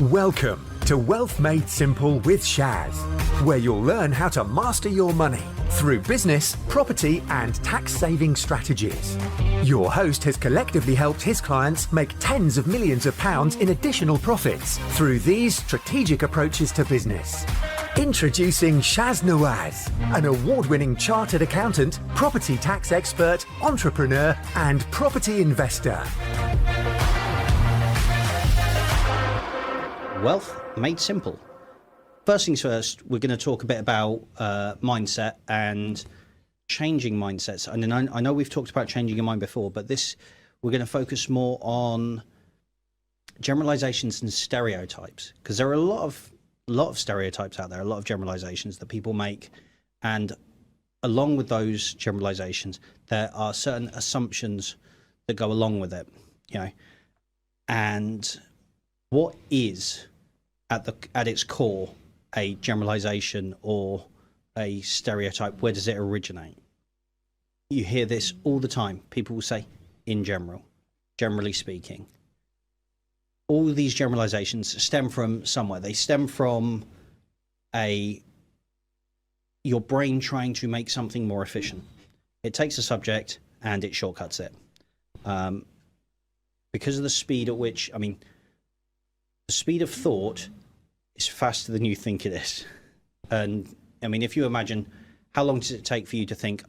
Welcome to Wealth Made Simple with Shaz, where you'll learn how to master your money through business, property, and tax-saving strategies. Your host has collectively helped his clients make tens of millions of pounds in additional profits through these strategic approaches to business. Introducing Shaz Nawaz, an award-winning chartered accountant, property tax expert, entrepreneur, and property investor. Wealth Made Simple. First things first, we're going to talk a bit about mindset and changing mindsets. And I know we've talked about changing your mind before, but we're going to focus more on generalizations and stereotypes, because there are a lot of stereotypes out there, a lot of generalizations that people make, and along with those generalizations, there are certain assumptions that go along with it, and what is at its core a generalization or a stereotype? Where does it originate? You hear this all the time. People will say, in general, generally speaking. All of these generalizations stem from somewhere. They stem from your brain trying to make something more efficient. It takes a subject and it shortcuts it. Because of the speed at which, the speed of thought is faster than you think it is. And if you imagine, how long does it take for you to think,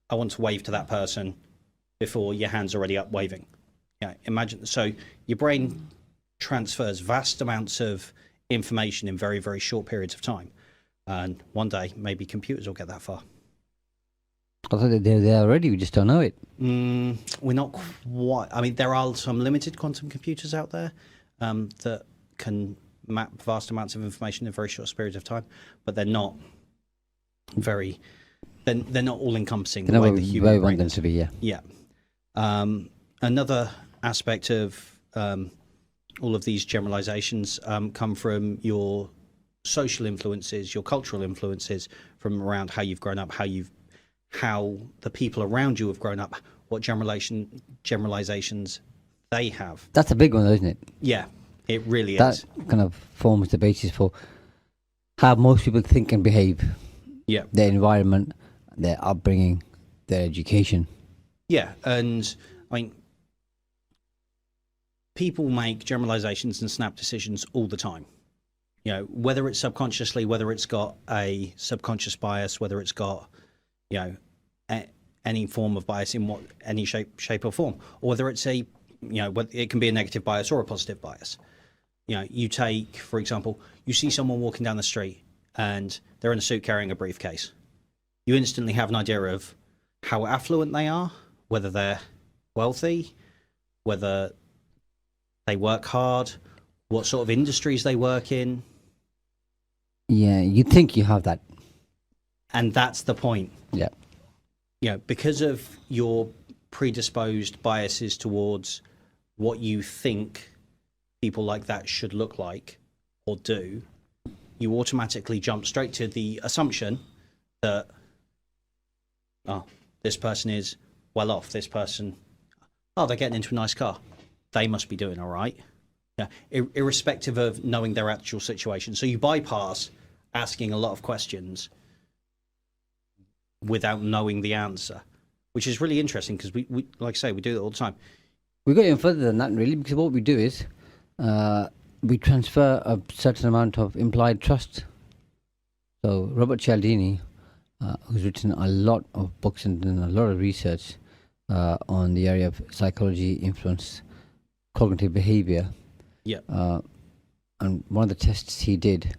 I want to wave to that person, before your hand's already up waving? Imagine, so your brain transfers vast amounts of information in very, very short periods of time. And one day, maybe computers will get that far. I thought they're there already, we just don't know it. We're not quite. There are some limited quantum computers out there that can map vast amounts of information in very short periods of time, but they're not very. They're not all encompassing the way the human brain is. To be, yeah. Another aspect of all of these generalizations come from your social influences, your cultural influences, from around how you've grown up, how the people around you have grown up, what generalizations they have. That's a big one, isn't it? Yeah. It really is. That kind of forms the basis for how most people think and behave. Yeah. Their environment, their upbringing, their education. Yeah, and people make generalizations and snap decisions all the time. Whether it's subconsciously, whether it's got a subconscious bias, whether it's got, any form of bias in any shape or form, or whether it's it can be a negative bias or a positive bias. You take, for example, you see someone walking down the street and they're in a suit carrying a briefcase. You instantly have an idea of how affluent they are, whether they're wealthy, whether they work hard, what sort of industries they work in. Yeah, you think you have that. And that's the point. Yeah. Because of your predisposed biases towards what you think people like that should look like or do, you automatically jump straight to the assumption that, this person is well off, this person, they're getting into a nice car, they must be doing all right. Yeah, irrespective of knowing their actual situation. So you bypass asking a lot of questions without knowing the answer, which is really interesting, because we like I say, we do it all the time. We go even further than that, really, because what we do is we transfer a certain amount of implied trust. So Robert Cialdini, who's written a lot of books and done a lot of research on the area of psychology, influence, cognitive behavior. Yeah. And one of the tests he did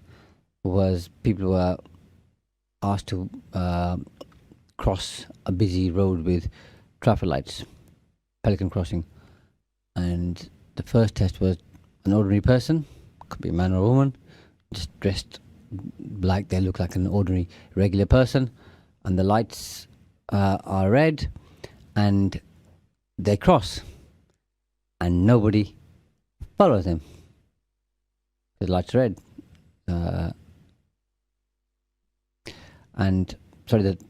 was people were asked to cross a busy road with traffic lights, Pelican Crossing. And the first test was an ordinary person, could be a man or a woman, just dressed like they look like an ordinary, regular person, and the lights are red, and they cross, and nobody follows them. The lights are red.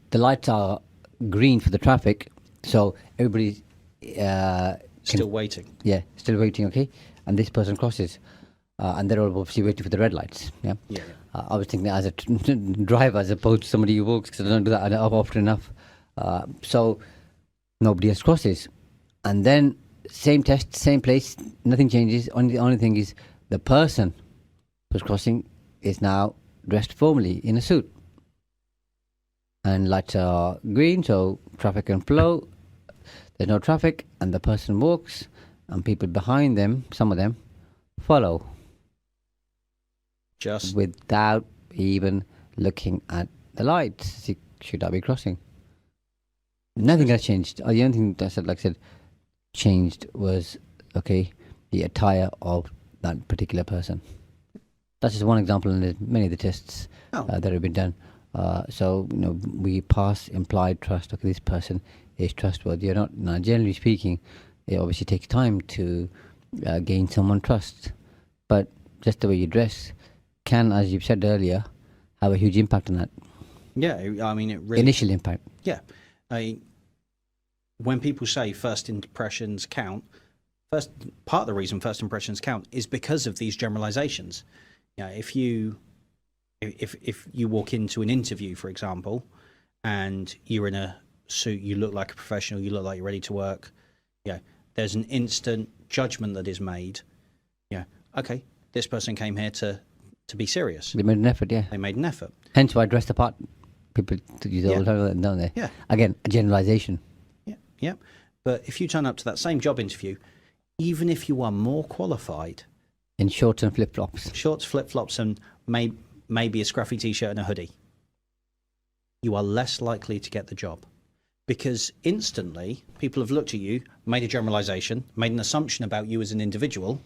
The lights are green for the traffic, so everybody's still waiting. Yeah, still waiting, okay? And this person crosses. and they're all obviously waiting for the red lights. Yeah. Yeah. I was thinking as a driver as opposed to somebody who walks, because I don't do that often enough. So nobody else crosses, and then same test, same place, nothing changes. The only thing is the person who's crossing is now dressed formally in a suit, and lights are green, so traffic can flow. There's no traffic, and the person walks, and people behind them, some of them, follow. Just without even looking at the lights. See, should I be crossing? Nothing has changed. The only thing that like I said, changed was the attire of that particular person. That's just one example, and there's many of the tests that have been done. So we pass implied trust. Okay, this person is trustworthy or not. Now, generally speaking, it obviously takes time to gain someone's trust, but just the way you dress can, as you've said earlier, have a huge impact on that. Yeah, I mean, it really... Initial impact. Yeah. When people say first impressions count, part of the reason first impressions count is because of these generalizations. If you walk into an interview, for example, and you're in a suit, you look like a professional, you look like you're ready to work, there's an instant judgment that is made. Okay, this person came here to be serious. They made an effort, yeah. They made an effort. Hence why dressed apart. People use all the time, don't they? Yeah. Again, a generalization. Yeah. But if you turn up to that same job interview, even if you are more qualified... In shorts and flip-flops. Shorts, flip-flops, and maybe a scruffy T-shirt and a hoodie, you are less likely to get the job. Because instantly, people have looked at you, made a generalization, made an assumption about you as an individual,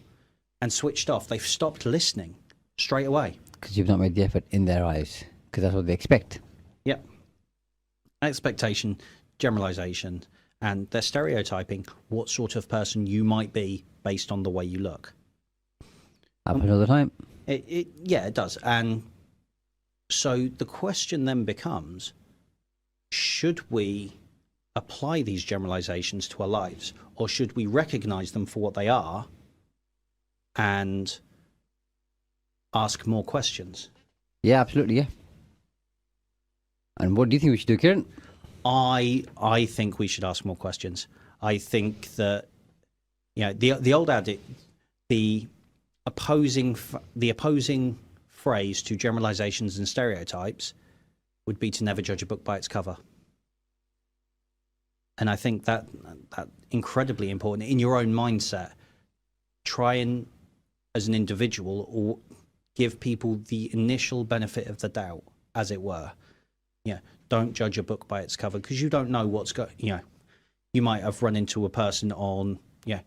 and switched off. They've stopped listening straight away. Because you've not made the effort in their eyes. Because that's what they expect. Yep. Expectation, generalization, and they're stereotyping what sort of person you might be based on the way you look. Happens all the time. It does. And so the question then becomes, should we apply these generalizations to our lives, or should we recognize them for what they are and ask more questions? Yeah, absolutely, yeah. And what do you think we should do, Kieron? I think we should ask more questions. I think that the old adage, the opposing phrase to generalizations and stereotypes would be to never judge a book by its cover. And I think that incredibly important in your own mindset. Try and, as an individual, or give people the initial benefit of the doubt, as it were. Don't judge a book by its cover, because you don't know what's going. You might have run into a person on a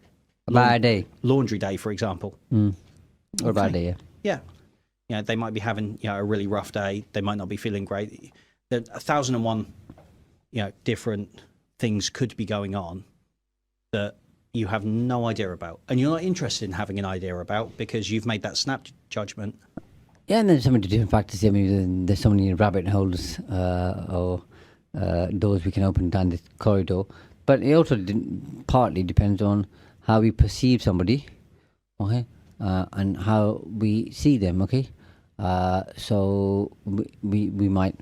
bad day, laundry day, for example. Or a bad day, yeah. They might be having a really rough day. They might not be feeling great. There 1,001 different things could be going on that you have no idea about, and you're not interested in having an idea about, because you've made that snap judgment. Yeah, and there's so many different factors. I mean, there's so many rabbit holes or doors we can open down this corridor. But it also partly depends on how we perceive somebody, okay, and how we see them, okay. So we might,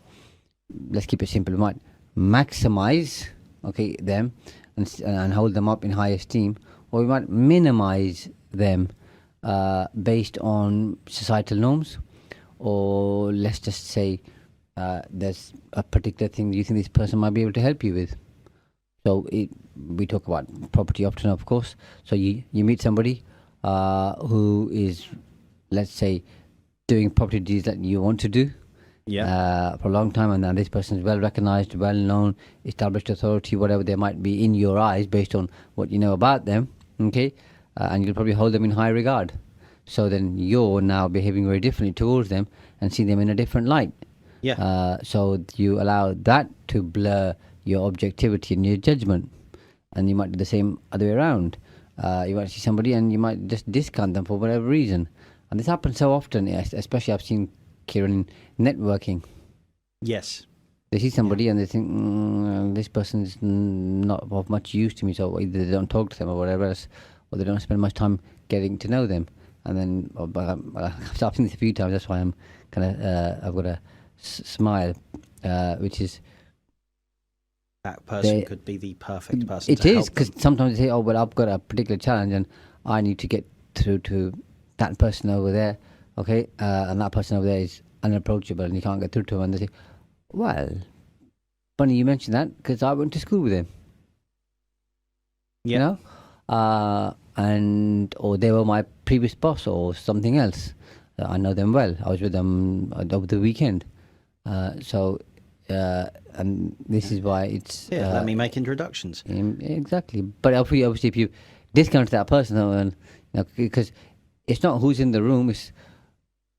let's keep it simple. We might maximize, okay, them and hold them up in high esteem, or we might minimize them based on societal norms. Or let's just say there's a particular thing you think this person might be able to help you with. So we talk about property often, of course. So you meet somebody who is, let's say, doing property deals that you want to do for a long time, and then this person is well recognized, well known, established authority, whatever they might be in your eyes based on what you know about them, okay? And you'll probably hold them in high regard. So then you're now behaving very differently towards them and see them in a different light. So you allow that to blur your objectivity and your judgment. And you might do the same other way around. You might see somebody and you might just discount them for whatever reason. And this happens so often, especially I've seen, Kieron, in networking. Yes. They see somebody and they think, this person is not of much use to me, so either they don't talk to them or whatever else, or they don't spend much time getting to know them. And then I've seen this a few times. That's why I'm kind of I've got a smile, which is that person could be the perfect person. It is, because sometimes they say, "Oh, well, I've got a particular challenge, and I need to get through to that person over there." Okay, and that person over there is unapproachable, and you can't get through to him. And they say, "Well, funny you mentioned that, because I went to school with him." Yeah. You know, or they were my previous boss or something else. I know them well. I was with them over the weekend. And this is why it's... let me make introductions. Exactly. But obviously if you discount that person, and, because it's not who's in the room, it's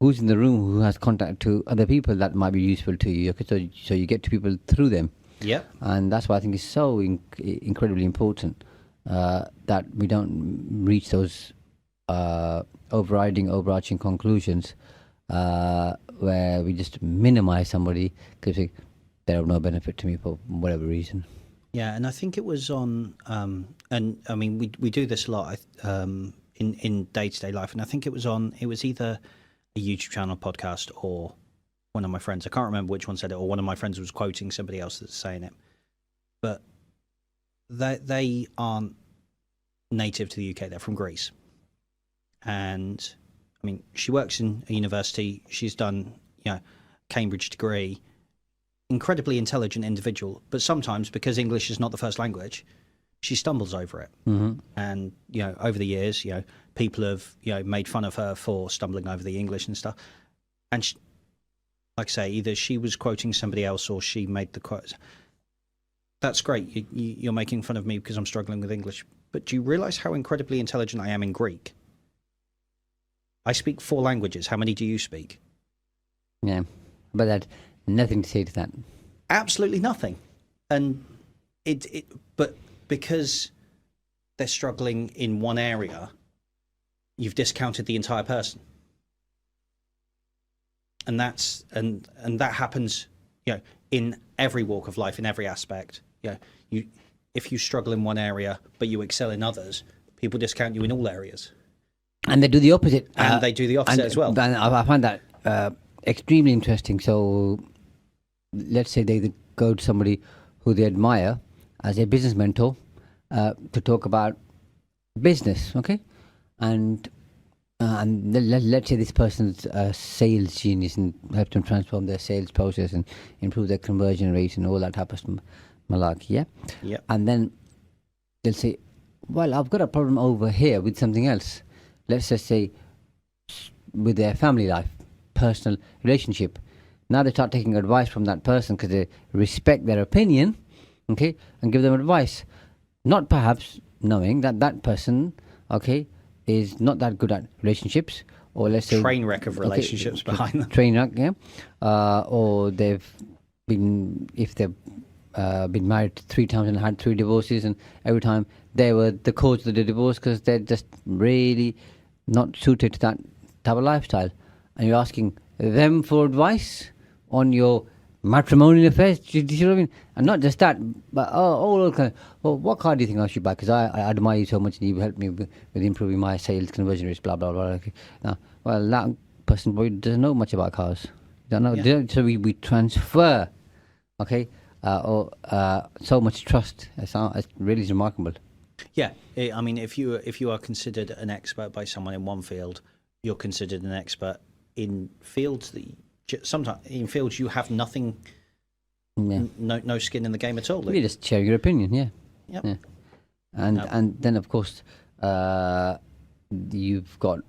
who's in the room who has contact to other people that might be useful to you. Okay? So you get to people through them. Yeah. And that's why I think it's so incredibly important that we don't reach those overarching conclusions where we just minimize somebody because they're of no benefit to me for whatever reason. Yeah, and I think it was on, and I mean, we do this a lot in day-to-day life, and I think it was either a YouTube channel, podcast, or one of my friends. I can't remember which one said it, or one of my friends was quoting somebody else that's saying it. But they aren't native to the UK. They're from Greece. And, I mean, she works in a university. She's done, Cambridge degree. Incredibly intelligent individual, but sometimes because English is not the first language, she stumbles over it. Mm-hmm. And over the years, people have made fun of her for stumbling over the English and stuff. And she, like I say, either she was quoting somebody else or she made the quote. That's great. You're making fun of me because I'm struggling with English, but do you realise how incredibly intelligent I am in Greek? I speak 4 languages. How many do you speak? Yeah, but that. Nothing to say to that. Absolutely nothing. And but because they're struggling in one area, you've discounted the entire person. And that happens, in every walk of life, in every aspect. If you struggle in one area but you excel in others, people discount you in all areas. And they do the opposite. And they do the opposite as well. And I find that extremely interesting. So let's say they go to somebody who they admire as a business mentor to talk about business, okay? And let's say this person's a sales genius and help them transform their sales process and improve their conversion rate and all that type of malarkey, yeah? Yeah. And then they'll say, well, I've got a problem over here with something else. Let's just say with their family life, personal relationship. Now they start taking advice from that person because they respect their opinion, okay, and give them advice. Not perhaps knowing that that person, okay, is not that good at relationships, or let's say train wreck of relationships behind them. Train wreck, yeah, or they've been married 3 times and had 3 divorces, and every time they were the cause of the divorce because they're just really not suited to that type of lifestyle, and you're asking them for advice on your matrimonial affairs. Do you see what I mean? And not just that, but what car do you think I should buy? Because I admire you so much and you helped me with improving my sales conversion rates, blah, blah, blah. Okay. Now, well, that person probably doesn't know much about cars. Don't know. Yeah. So we transfer, okay, so much trust. It's really remarkable. Yeah, I mean, if you are considered an expert by someone in one field, you're considered an expert in fields sometimes in fields you have nothing, no skin in the game at all. You just share your opinion, yeah. Yep. Yeah. And then of course you've got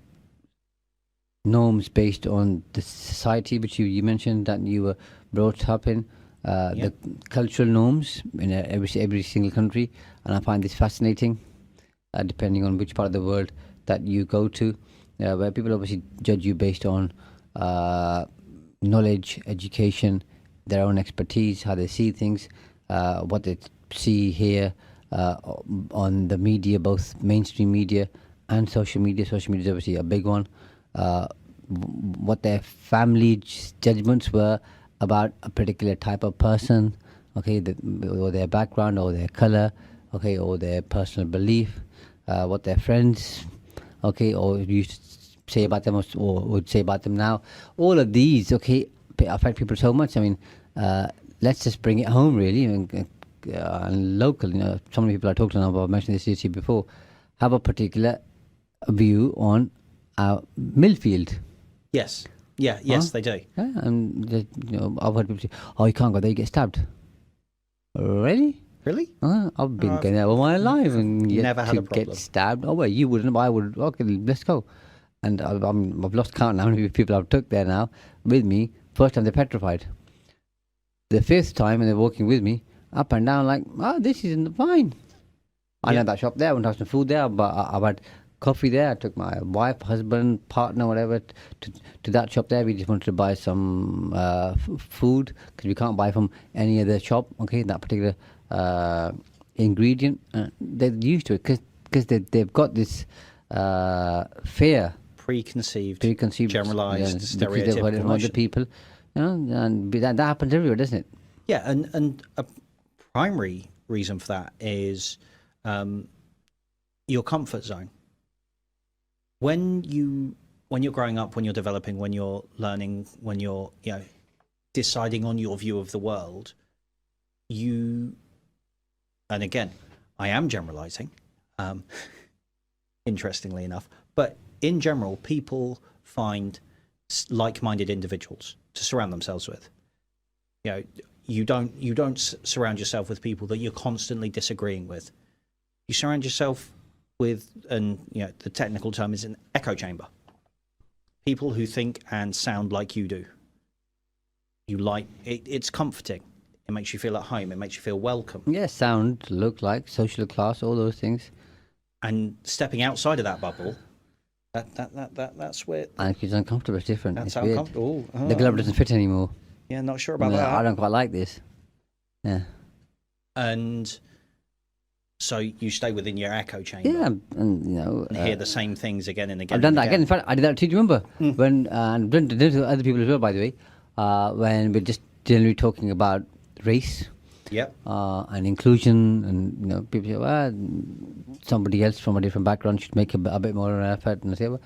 norms based on the society which you mentioned that you were brought up in, the cultural norms in every single country, and I find this fascinating, depending on which part of the world that you go to, where people obviously judge you based on knowledge, education, their own expertise, how they see things, what they see here on the media, both mainstream media and social media. Social media is obviously a big one. What their family judgments were about a particular type of person, okay, or their background, or their color, okay, or their personal belief, what their friends, okay, or used say about them or would say about them now. All of these, okay, affect people so much. I mean, let's just bring it home, really, and local. You know, some people I talked to now, I've mentioned this to you before, have a particular view on Millfield. Yes. Yeah. Yes, they do. Yeah, and I've heard people say, "Oh, you can't go there; you get stabbed." Really? Really? I've been going there all my life and yet never had a problem. Get stabbed. Oh well, you wouldn't. I would. Okay, let's go. And I've lost count how many people I've took there now with me. First time they're petrified. The fifth time, and they're walking with me up and down like, "Oh, this isn't fine." I know that shop there. I went to have some food there, but I've had coffee there. I took my wife, husband, partner, whatever, to that shop there. We just wanted to buy some food because we can't buy from any other shop. Okay, that particular ingredient. They're used to it because they've got this fear, preconceived stereotypical generalized, stereotypical from other people. You know, and that happens everywhere, doesn't it? Yeah, and a primary reason for that is your comfort zone. When you're growing up, when you're developing, when you're learning, when you're deciding on your view of the world, and again, I am generalizing, interestingly enough, but in general, people find like-minded individuals to surround themselves with. You don't surround yourself with people that you're constantly disagreeing with. You surround yourself with, and the technical term is an echo chamber. People who think and sound like you do. You like it. It's comforting. It makes you feel at home. It makes you feel welcome. Yeah, sound, look like, social class, all those things. And stepping outside of that bubble, that's where. And it's uncomfortable. It's different. That's it's weird. uncomfortable. The glove doesn't fit anymore. Yeah, not sure about No, that. I don't quite like this. Yeah. And so you stay within your echo chamber. Yeah, and and hear the same things again and again. I've done that again. In fact, I did that too. Do you remember when? And did it to other people as well, by the way. When we're just generally talking about race. Yep. And inclusion, and people say, well, somebody else from a different background should make a bit more effort. And I say, well,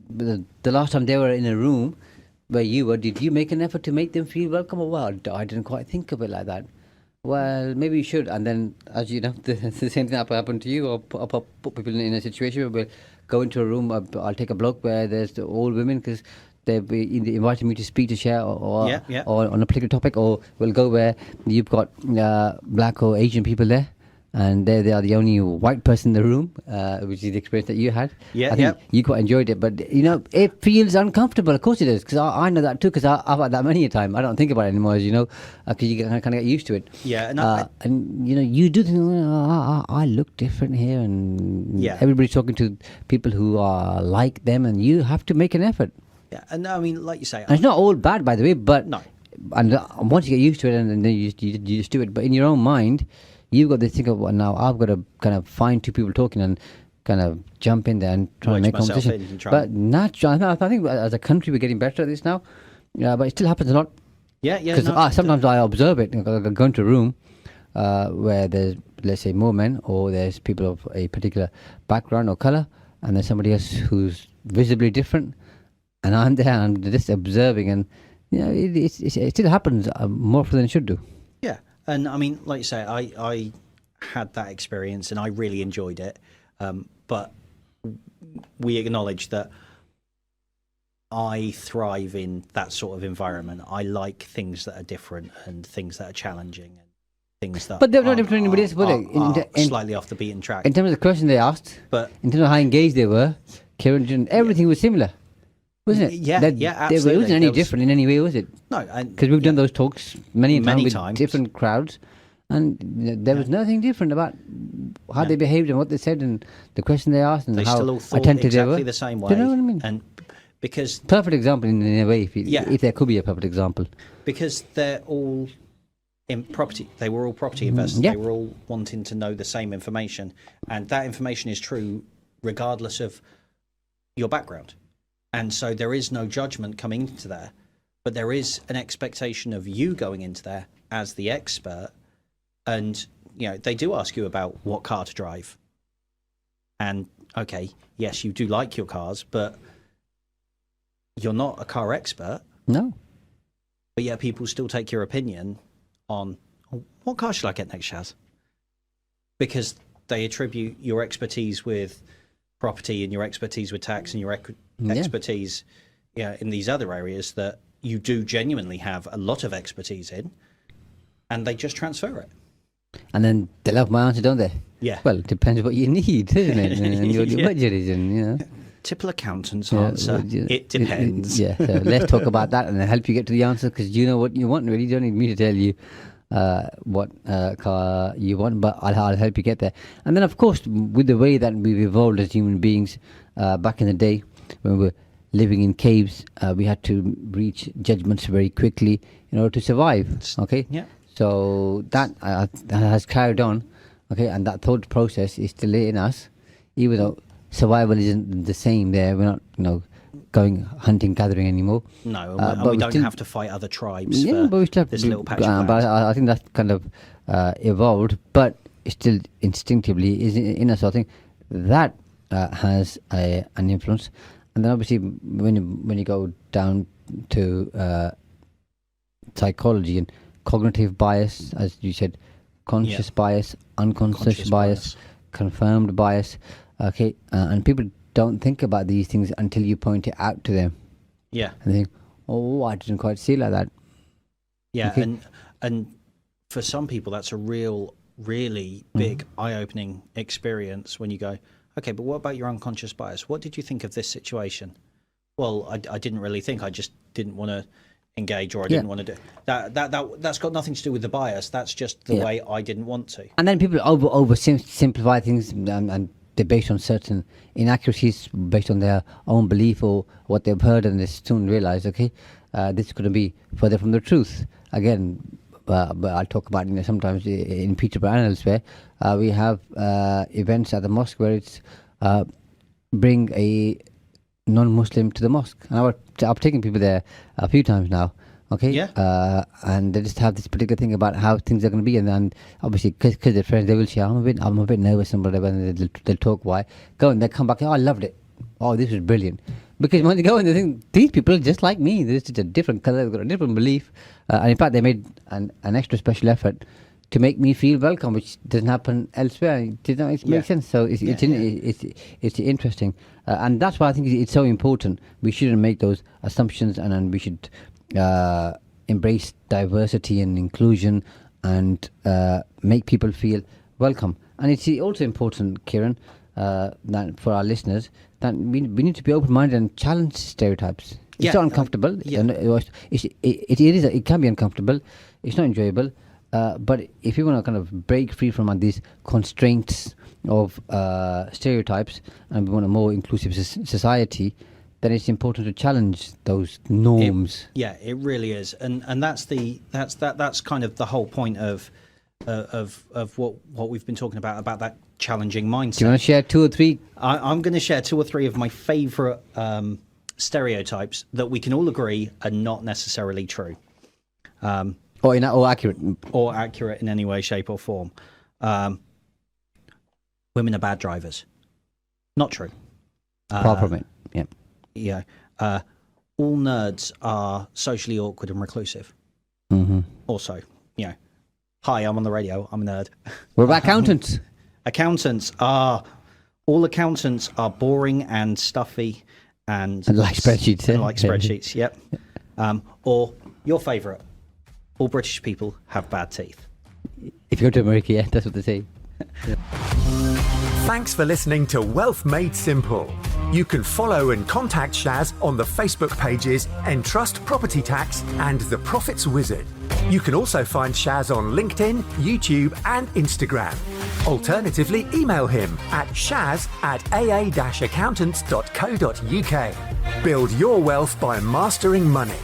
the last time they were in a room where you were, did you make an effort to make them feel welcome? Or, well, I didn't quite think of it like that. Well, maybe you should. And then, as you know, the same thing happened to you. Or put people in a situation where we'll go into a room. I'll take a block where there's all women because they've invited me to speak, to share, or on a particular topic. Or we'll go where you've got black or Asian people there, and they are the only white person in the room, which is the experience that you had. I think you quite enjoyed it, but it feels uncomfortable. Of course it is, because I know that too, because I've had that many a time. I don't think about it anymore, as you know, because you kind of get used to it. Yeah, and you do think, I look different here, and everybody's talking to people who are like them, and you have to make an effort. Yeah, and I mean, like you say, and it's not all bad, by the way, but no. And once you get used to it, and then you just do it. But in your own mind, you've got to think of, well, now I've got to kind of find two people talking and kind of jump in there and try to make conversation. But naturally, I think as a country we're getting better at this now. But it still happens a lot. Yeah. Because sometimes I observe it. I go into a room where there's, let's say, more men, or there's people of a particular background or colour, and there's somebody else who's visibly different, and I'm there and just observing, and it still happens more often than it should do. Yeah, and I mean, like you say, I had that experience and I really enjoyed it, but we acknowledge that I thrive in that sort of environment. I like things that are different and things that are challenging and things that. But they're not different from anybody else, were they? Slightly off the beaten track. In terms of the question they asked, but in terms of how engaged they were, Kieron, everything was similar. Wasn't it? Yeah, absolutely. It wasn't any different in any way, was it? No. Because we've done those talks many times with different crowds, and there was nothing different about how they behaved and what they said and the question they asked and they how still all thought attentive exactly they were. The same way. Do you know what I mean? And because perfect example in a way, if there could be a perfect example. Because they're all in property. They were all property investors. They were all wanting to know the same information, and that information is true regardless of your background. And so there is no judgment coming into there, but there is an expectation of you going into there as the expert. And, they do ask you about what car to drive. And okay, yes, you do like your cars, but you're not a car expert. No. But yet people still take your opinion on, what car should I get next, Shaz? Because they attribute your expertise with property and your expertise with tax and your expertise in these other areas that you do genuinely have a lot of expertise in, and they just transfer it. And then they love my answer, don't they? Yeah. Well, it depends what you need, doesn't it? And your budget is in, Typical accountant's answer. It depends. Yeah. So let's talk about that and help you get to the answer, because you know what you want, really. You don't need me to tell you what car you want, but I'll help you get there. And then, of course, with the way that we've evolved as human beings, back in the day when we were living in caves, we had to reach judgments very quickly in order to survive. Okay. Yeah. So that has carried on. Okay, and that thought process is still in us, even though survival isn't the same there. We're not, going hunting, gathering anymore. No, and we don't have to fight other tribes but we still have this to little patch of land. But I think that's kind of evolved, but it's still instinctively is in us. So I think that has an influence. And then obviously when you go down to psychology and cognitive bias, as you said, conscious bias, unconscious bias, confirmed bias. Okay, and people don't think about these things until you point it out to them. Yeah. And they think, oh, I didn't quite see it like that. Yeah, Okay. and for some people, that's a really big, eye-opening experience when you go, okay, but what about your unconscious bias? What did you think of this situation? Well, I didn't really think. I just didn't want to engage, or I didn't want to do that's got nothing to do with the bias. That's just the way I didn't want to. And then people oversimplify things, and they're based on certain inaccuracies, based on their own belief or what they've heard, and they soon realize, okay, this is going to be further from the truth. Again, but I'll talk about sometimes in Peterborough and elsewhere, we have events at the mosque where it's bring a non-Muslim to the mosque. And I've taken people there a few times now. Okay. Yeah. And they just have this particular thing about how things are going to be, and then obviously because they're friends, they will say, I'm a bit nervous and whatever, and they'll talk why. Go and they come back. Oh, I loved it. Oh, this was brilliant. Because when they go and they think these people are just like me. They're just a different color, they've got a different belief, and in fact they made an extra special effort to make me feel welcome, which doesn't happen elsewhere. It makes sense. So it's interesting, and that's why I think it's so important. We shouldn't make those assumptions, and we should embrace diversity and inclusion, and make people feel welcome. And it's also important, Kieron, that for our listeners, that we need to be open-minded and challenge stereotypes. It's not uncomfortable. It can be uncomfortable. It's not enjoyable. But if you want to kind of break free from these constraints of stereotypes, and we want a more inclusive society, then it's important to challenge those norms. It really is, and that's kind of the whole point of what we've been talking about that challenging mindset. Do you want to share two or three? I'm going to share two or three of my favourite stereotypes that we can all agree are not necessarily true. Or accurate. Or accurate in any way, shape or form. Women are bad drivers. Not true. Far from it, yeah. Yeah. All nerds are socially awkward and reclusive. Mm-hmm. Also, hi, I'm on the radio, I'm a nerd. What about accountants? All accountants are boring and stuffy and like spreadsheets. And like spreadsheets, yep. Or your favourite, all British people have bad teeth. If you go to America, that's what they say. Thanks for listening to Wealth Made Simple. You can follow and contact Shaz on the Facebook pages Entrust Property Tax and The Profits Wizard. You can also find Shaz on LinkedIn, YouTube and Instagram. Alternatively, email him at shaz@aa-accountants.co.uk. Build your wealth by mastering money.